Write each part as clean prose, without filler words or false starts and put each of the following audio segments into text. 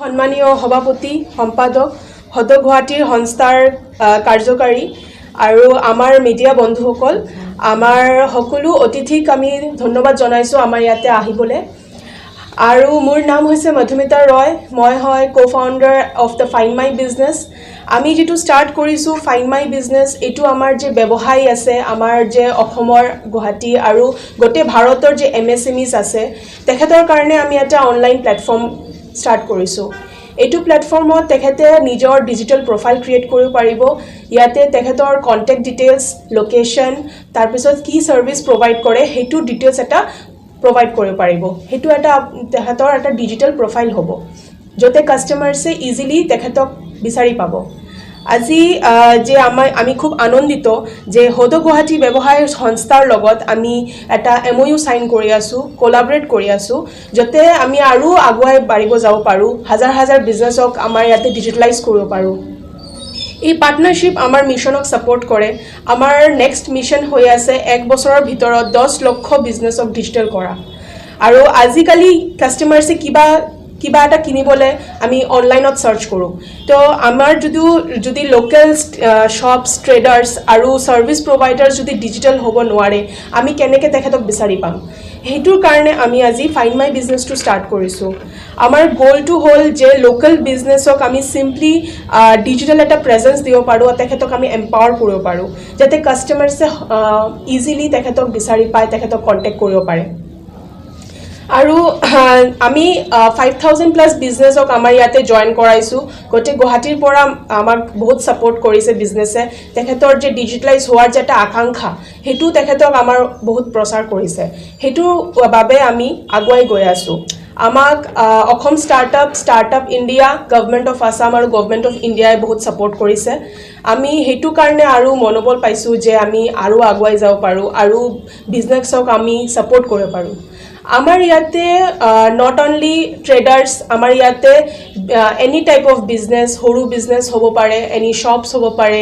সন্মানীয় সভাপতি সম্পাদক হদ গুৱাহাটীৰ সংস্থাৰ কাৰ্যকাৰী আৰু আমাৰ মিডিয়া বন্ধুসকল আমাৰ সকলো অতিথিক আমি ধন্যবাদ জনাইছোঁ আমাৰ ইয়াতে আহিবলৈ আৰু মোৰ নাম হৈছে মধুমিতা ৰয় মই হয় co-founder of the find my business আমি যেটো ষ্টাৰ্ট কৰিছোঁ ফাইণ্ড মাই বিজনেছ এইটো আমাৰ যে ব্যৱসায় আছে আমাৰ যে অসমৰ গুৱাহাটী আৰু গোটেই ভাৰতৰ যে MSMEs আছে তেখেতৰ কাৰণে আমি এটা অনলাইন প্লেটফৰ্ম ষ্টাৰ্ট কৰিছোঁ এইটো প্লেটফৰ্মত তেখেতে নিজৰ ডিজিটেল প্ৰফাইল ক্ৰিয়েট কৰিব পাৰিব ইয়াতে তেখেতৰ কন্টেক্ট ডিটেইলছ লোকেশ্যন তাৰপিছত কি সাৰ্ভিস প্ৰভাইড কৰে হেতু ডিটেইলছ এটা প্ৰভাইড কৰিব পাৰিব হেতু এটা তেখেতৰ এটা ডিজিটেল প্ৰফাইল হ'ব যতে কাস্টমাৰছে ইজিলি তেখেতক বিচাৰি পাব আজি যে আমি খুব আনন্দিত যে হদ গুৱাহাটী ব্যৱসায় সংস্থাৰ লগত আমি এটা MOU সাইন কৰি আছো কোলাবৰেট কৰি আছো যতে আমি আৰু আগুৱাই বাঢ়িব যাব পাৰো হাজাৰ হাজাৰ বিজনেছক আমাৰ ইয়াতে ডিজিটালাইজ কৰিব পাৰো এই পাৰ্টনাৰশ্বিপ আমাৰ মিছনক সাপোৰ্ট কৰে আমাৰ নেক্সট মিছন হৈ আছে এক বছৰৰ ভিতৰত 10 লক্ষ বিজনেছক ডিজিটাল কৰা আৰু আজিকালি কাস্টমাৰছে কিবা এটা কিনিবলে আমি অনলাইনত সাৰ্চ কৰো তো আমাৰ যদি লোকেল শপস ট্ৰেডাৰ্স আৰু সাৰ্ভিস প্ৰভাইডাৰ যদি ডিজিটাল হ'ব নোৱাৰে আমি কেনেকৈ তেখেতক বিচাৰি পাম হেতুৰ কাৰণে আমি আজি ফাইণ্ড মাই বিজনেছটো ষ্টাৰ্ট কৰিছো আমাৰ গোলটো হ'ল যে লোকেল বিজনেছক আমি সিম্পলি ডিজিটাল এটা প্ৰেজেন্স দিব পাৰো আৰু তেখেতক আমি এম্পাৱাৰ কৰিব পাৰো যাতে কাস্টমাৰছে ইজিলি তেখেতক বিচাৰি পায় তেখেতক কন্টেক্ট কৰিব পাৰে আৰু আমি 5000 প্লাস বিজনেছক আমাৰ ইয়াতে জয়েন কৰাইছো গতে গুৱাহাটীৰ পৰা আমাক বহুত সাপোৰ্ট কৰিছে বিজনেছে তেখেতৰ যে ডিজিটালাইজ হোৱাৰ যেটা আকাংক্ষা হেতু তেখেতক আমাৰ বহুত প্ৰচাৰ কৰিছে হেতু বাবে আমি আগুৱাই গৈ আছো আমাক Assam startup India government of Assam আৰু গভৰ্নমেণ্ট অফ ইণ্ডিয়াই বহুত সাপোৰ্ট কৰিছে আমি হেতু কাৰণে আৰু মনোবল পাইছো যে আমি আৰু আগুৱাই যাব পাৰো আৰু বিজনেছক আমি সাপোৰ্ট কৰিব পাৰো আমাৰ ইয়াতে নট অনলি ট্ৰেডাৰ্স আমাৰ ইয়াতে এনি টাইপ অফ বিজনেছ সৰু বিজনেছ হ'ব পাৰে এনি শপস হ'ব পাৰে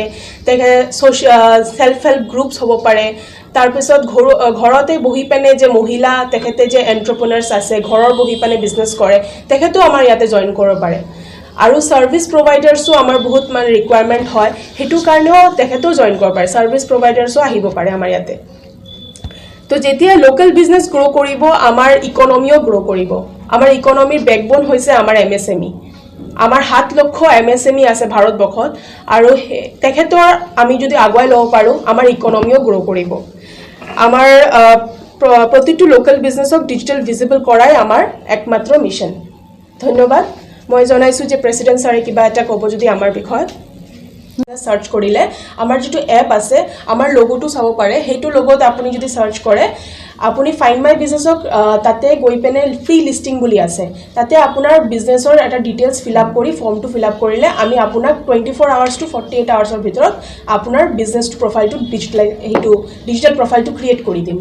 সেলফ হেল্প গ্ৰুপস হ'ব পাৰে তাৰপিছত ঘৰতে বহি পেনে যে মহিলা তেখেতে যে এন্টাৰপ্ৰেনাৰ্স আছে ঘৰৰ বহি পেনে বিজনেছ কৰে তেখেতো আমাৰ ইয়াতে জয়েন কৰিব পাৰে আৰু সাৰ্ভিস প্ৰভাইডাৰ্সও আমাৰ বহুত মানে ৰিকুৱাৰমেন্ট হয় হেতু কাৰণেও তেখেতো জয়েন কৰিব পাৰে সাৰ্ভিস প্ৰভাইডাৰ্সও আহিব পাৰে আমাৰ ইয়াতে তো যেতিয়া লোকেল বিজনেছ গ্ৰো কৰিব আমাৰ ইকোনমিও গ্ৰো কৰিব আমাৰ ইকোনমিৰ বেকবোন হৈছে আমাৰ MSME আমাৰ 7 লক্ষ MSME আছে ভাৰতবৰ্ষত আৰু তেখেতৰ আমি যদি আগুৱাই লব পাৰো আমাৰ ইকোনমিও গ্ৰো কৰিব আমাৰ প্ৰতিটো লোকেল বিজনেছক ডিজিটাল ভিজিবল কৰাই আমাৰ একমাত্ৰ মিছন ধন্যবাদ মই জনাইছো যে প্ৰেসিডেন্ট ছাৰে কিবা এটা ক'ব যদি আমাৰ বিষয়ত সাৰ্চ কৰিলে আমাৰ যেটো এপ আছে আমাৰ লোগোটো চাব পাৰে হেতু লোগোত আপুনি যদি সাৰ্চ কৰে আপুনি ফাইণ্ড মাই বিজনেছক তাতে গৈ পেনে ফ্ৰী লিস্টিং বুলি আছে তাতে আপোনাৰ বিজনেছৰ এটা ডিটেইলছ ফিল আপ কৰি ফৰ্মটো ফিল আপ কৰিলে আমি আপোনাক 24 আৱাৰ্স টু 48 আৱাৰ্সৰ ভিতৰত আপোনাৰ বিজনেছটো প্ৰফাইলটো ডিজিটাল প্ৰফাইলটো ক্ৰিয়েট কৰি দিম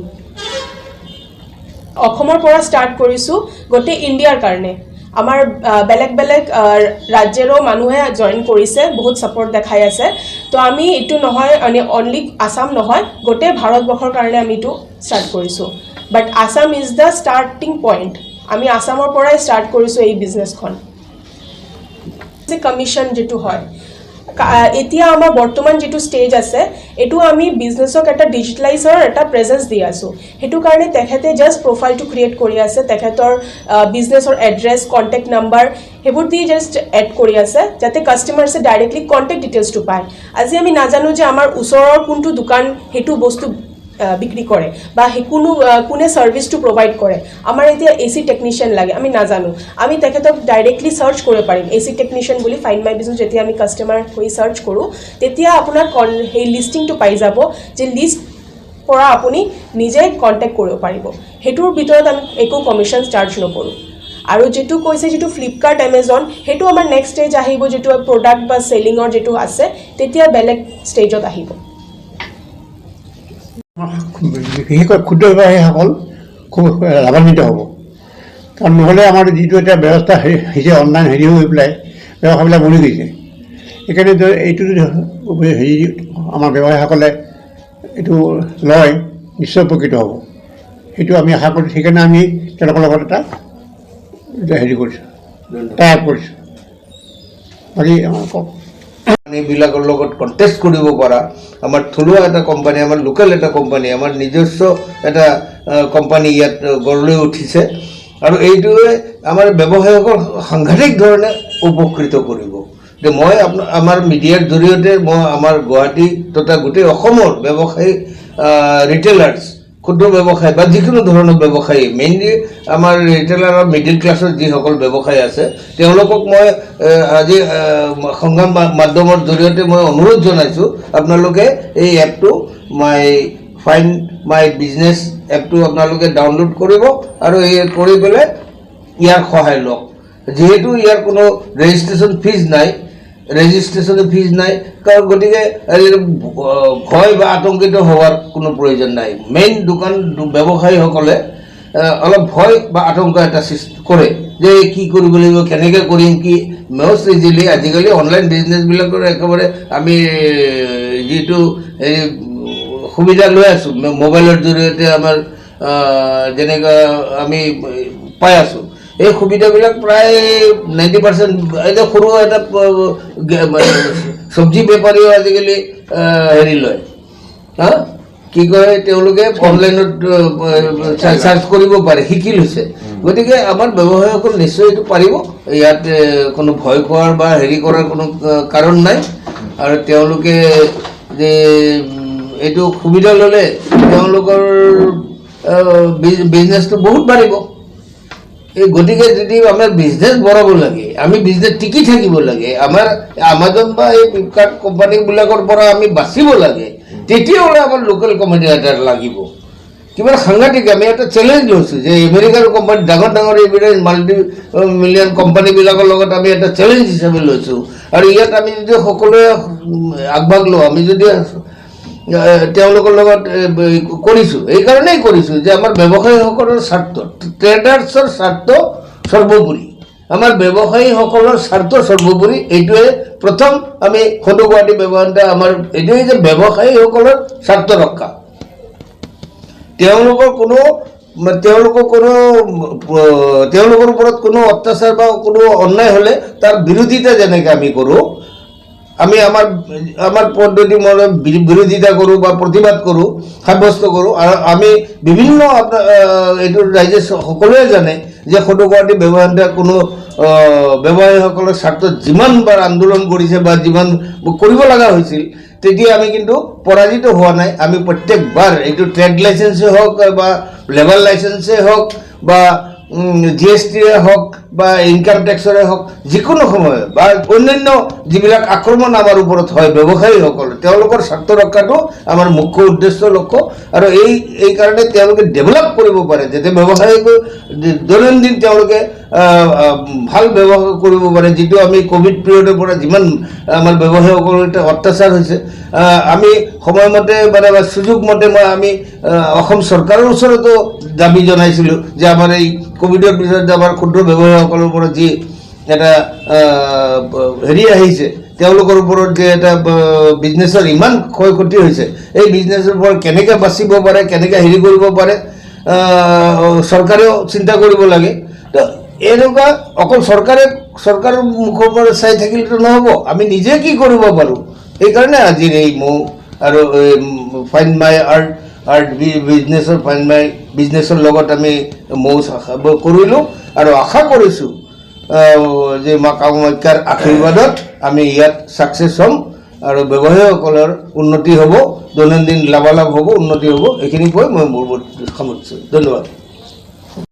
অসমৰ পৰা ষ্টাৰ্ট কৰিছো গোটেই ইণ্ডিয়াৰ কাৰণে আমাৰ বেলেগ ৰাজ্যৰো মানুহে জয়েন কৰিছে বহুত সাপোৰ্ট দেখাই আছে তো আমি এটো নহয় অনলি আসাম নহয় গোটেই ভাৰতবৰ্ষৰ কাৰণে আমি এটো ষ্টাৰ্ট কৰিছো but Assam is the starting point আমি আসামৰ পৰাই ষ্টাৰ্ট কৰিছো এই বিজনেছখন যে কমিশন যেটো হয় এতিয়া আমাৰ বৰ্তমান যেটো ষ্টেজ আছে এটো আমি বিজনেছক এটা ডিজিটালাইজৰ এটা প্ৰেজেন্স দি আছো হেতু কাৰণে তেখেতে জাস্ট প্ৰফাইলটো ক্ৰিয়েট কৰি আছে তেখেতৰ বিজনেছৰ এড্ৰেছ কন্টেক্ট নাম্বাৰ হেবোৰ দি জাস্ট এড কৰি আছে যাতে কাস্টমাৰছে ডাইৰেক্টলি কন্টেক্ট ডিটেইলছটো পায় আজি আমি নাজানো যে আমাৰ ওচৰৰ কোনটো দোকান হেতু বস্তু বিক্ৰী কৰে বা কোনে সাৰ্ভিসটো প্ৰভাইড কৰে আমাৰ এতিয়া AC টেকনিশিয়ান লাগে আমি নাজানো আমি তেখেতক ডাইৰেক্টলি সাৰ্চ কৰিব পাৰিম AC টেকনিশিয়ান বুলি ফাইণ্ড মাই বিজনেছ যেতিয়া আমি কাস্টমাৰ হৈ সাৰ্চ কৰো তেতিয়া আপোনাৰ সেই লিস্টিংটো পাই যাব যে লিষ্ট পৰা আপুনি নিজে কন্টেক্ট কৰিব পাৰিব হেতুৰ ভিতৰত আমি একো কমিশন চাৰ্জ নকৰো আৰু যেটো কৈছে যেটো ফ্লিপকাৰ্ট এমাজন হেতু আমাৰ নেক্সট ষ্টেজ আহিব যেটো প্ৰডাক্ট বা সেলিংৰ যেটো আছে তেতিয়া বেলেগ ষ্টেজত আহিব বিশেষকৈ ক্ষুদ্ৰ ব্যৱসায়ীসকল খুব লাভান্বিত হ'ব কাৰণ নহ'লে আমাৰ যিটো এটা ব্যৱস্থা হৈছে অনলাইন হৈ পেলাই ব্যৱসায়বিলাক মৰি গৈছে সেইকাৰণে এইটো আমাৰ ব্যৱসায়ীসকলে এইটো লয় নিশ্চয় উপকৃত হ'ব সেইটো আমি আশা কৰিছোঁ সেইকাৰণে আমি তেওঁলোকৰ লগত এটা কৰিছোঁ টাই আপ কৰিছোঁ বাকী আমাৰ কওক কোম্পানীবিলাকৰ লগত কণ্টেষ্ট কৰিব পৰা আমাৰ থলুৱা এটা কোম্পানী, আমাৰ লোকেল এটা কোম্পানী, আমাৰ নিজস্ব এটা কোম্পানী ইয়াত গঢ় লৈ উঠিছে আৰু এইটোৱে আমাৰ ব্যৱসায়ীসকল সাংঘাতিক ধৰণে উপকৃত কৰিব। যে মই আমাৰ মিডিয়াৰ জৰিয়তে মই আমাৰ গুৱাহাটী তথা গোটেই অসমৰ ব্যৱসায়ী ৰিটেইলাৰ্ছ, ক্ষুদ্ৰ ব্যৱসায়ী বা যিকোনো ধৰণৰ ব্যৱসায়ী, মেইনলি আমাৰ ৰিটেইলাৰ আৰু মিডিল ক্লাছৰ যিসকল ব্যৱসায়ী আছে তেওঁলোকক মই আজি সংবাদ মাধ্যমৰ জৰিয়তে মই অনুৰোধ জনাইছোঁ আপোনালোকে এই এপটো ফাইণ্ড মাই বিজনেছ এপটো আপোনালোকে ডাউনলোড কৰিব আৰু এই কৰি পেলাই ইয়াৰ সহায় লওক। যিহেতু ইয়াৰ কোনো ৰেজিষ্ট্ৰেশ্যন ফিজ নাই, কাৰণ গতিকে ভয় বা আতংকিত হোৱাৰ কোনো প্ৰয়োজন নাই। মেইন দোকান ব্যৱসায়ীসকলে অলপ ভয় বা আতংক এটা সৃষ্টি কৰে যে কি কৰিব লাগিব, কেনেকৈ কৰিম, কি মষ্ট ইজিলি আজিকালি অনলাইন বিজনেছবিলাকৰ একেবাৰে আমি যিটো সুবিধা লৈ আছোঁ মোবাইলৰ জৰিয়তে আমাৰ যেনেকৈ আমি পাই আছোঁ, এই সুবিধাবিলাক প্ৰায় 90%। এতিয়া সৰু এটা চব্জি বেপাৰীও আজিকালি হেৰি লয়, কি কয় তেওঁলোকে অনলাইনত চাৰ্চ কৰিব পাৰে, শিকি লৈছে। গতিকে আমাৰ ব্যৱসায়ীসকল নিশ্চয় এইটো পাৰিব, ইয়াত কোনো ভয় খোৱাৰ বা হেৰি কৰাৰ কোনো কাৰণ নাই আৰু তেওঁলোকে যে এইটো সুবিধা ল'লে তেওঁলোকৰ বিজনেছটো বহুত বাঢ়িব। এই গতিকে যদি আমাৰ বিজনেছ বঢ়াব লাগে, আমি বিজনেছ টিকি থাকিব লাগে, আমাৰ আমাজন বা এই ফ্লিপকাৰ্ট কোম্পানীবিলাকৰ পৰা আমি বাচিব লাগে, তেতিয়াহ'লে আমাৰ লোকেল কোম্পানী এটা লাগিব। কিমান সাংঘাতিক, আমি এটা চেলেঞ্জ লৈছোঁ যে আমেৰিকাৰ কোম্পানী ডাঙৰ ডাঙৰ এইবিলাক মাল্টি মিলিয়ন কোম্পানীবিলাকৰ লগত আমি এটা চেলেঞ্জ হিচাপে লৈছোঁ আৰু ইয়াত আমি যদি সকলোৱে আগভাগ লওঁ, আমি যদি তেওঁলোকৰ লগত কৰিছোঁ, এইকাৰণেই কৰিছোঁ যে আমাৰ ব্যৱসায়ীসকলৰ স্বাৰ্থ, ট্ৰেডাৰ্ছৰ স্বাৰ্থ সৰ্বোপৰি, আমাৰ ব্যৱসায়ীসকলৰ স্বাৰ্থ সৰ্বোপৰি। এইটোৱে প্ৰথম আমি সদৌ গুৱাহাটী ব্যৱসায়ী আমাৰ এইটোৱেই যে ব্যৱসায়ীসকলৰ স্বাৰ্থ ৰক্ষা, তেওঁলোকৰ ওপৰত কোনো অত্যাচাৰ বা কোনো অন্যায় হ'লে তাৰ বিৰোধিতা যেনেকৈ আমি কৰোঁ, আমি আমাৰ পদ্ধতি মতে বিৰোধিতা কৰোঁ বা প্ৰতিবাদ কৰোঁ, সাব্যস্ত কৰোঁ। আৰু আমি বিভিন্ন এইটো ৰাইজে সকলোৱে জানে যে সদৌ গুৱাহাটী ব্যৱসায়ী কোনো ব্যৱসায়ীসকলৰ স্বাৰ্থত যিমানবাৰ আন্দোলন কৰিছে বা যিমান কৰিব লগা হৈছিল, তেতিয়া আমি কিন্তু পৰাজিত হোৱা নাই। আমি প্ৰত্যেকবাৰ এইটো ট্ৰেড লাইচেন্সেই হওক বা লেবাৰ লাইচেন্সেই হওক বা GSTৰে হওক বা ইনকাম টেক্সৰে হওক, যিকোনো সময়ত বা অন্যান্য যিবিলাক আক্ৰমণ আমাৰ ওপৰত হয় ব্যৱসায়ীসকল, তেওঁলোকৰ স্বাৰ্থ ৰক্ষাটো আমাৰ মুখ্য উদ্দেশ্য, লক্ষ্য। আৰু এই কাৰণে তেওঁলোকে ডেভেলপ কৰিব পাৰে, যাতে ব্যৱসায়ীক দৈনন্দিন তেওঁলোকে ভাল ব্যৱসায় কৰিব পাৰে। যিটো আমি ক'ভিড পিৰিয়ডৰ পৰা যিমান আমাৰ ব্যৱসায়ীসকলৰ অত্যাচাৰ হৈছে, আমি সময়মতে মানে সুযোগ মতে আমি অসম চৰকাৰৰ ওচৰতো দাবী জনাইছিলোঁ যে আমাৰ এই ক'ভিডৰ পিছত আমাৰ ক্ষুদ্ৰ ব্যৱসায়ীসকলৰ ওপৰত যি এটা হেৰি আহিছে, তেওঁলোকৰ ওপৰত যে এটা বিজনেছৰ ইমান ক্ষয় ক্ষতি হৈছে, এই বিজনেছৰ পৰা কেনেকৈ বাচিব পাৰে, কেনেকৈ হেৰি কৰিব পাৰে, চৰকাৰেও চিন্তা কৰিব লাগে। তো এনেকুৱা অকল চৰকাৰৰ মুখৰ পৰা চাই থাকিলেতো নহ'ব, আমি নিজে কি কৰিব পাৰোঁ। সেইকাৰণে আজিৰ এই মোৰ আৰু ফাইণ্ড মাই আৰ্ট বিজনেছৰ লগত আমি মৌ কৰিলোঁ আৰু আশা কৰিছোঁ যে মা কামাখ্যাৰ আশীৰ্বাদত আমি ইয়াত ছাকচেছ হ'ম আৰু ব্যৱসায়ীসকলৰ উন্নতি হ'ব, দৈনন্দিন লাভালাভ হ'ব, উন্নতি হ'ব। এইখিনি কৈ মই মোৰ সামৰিছোঁ। ধন্যবাদ।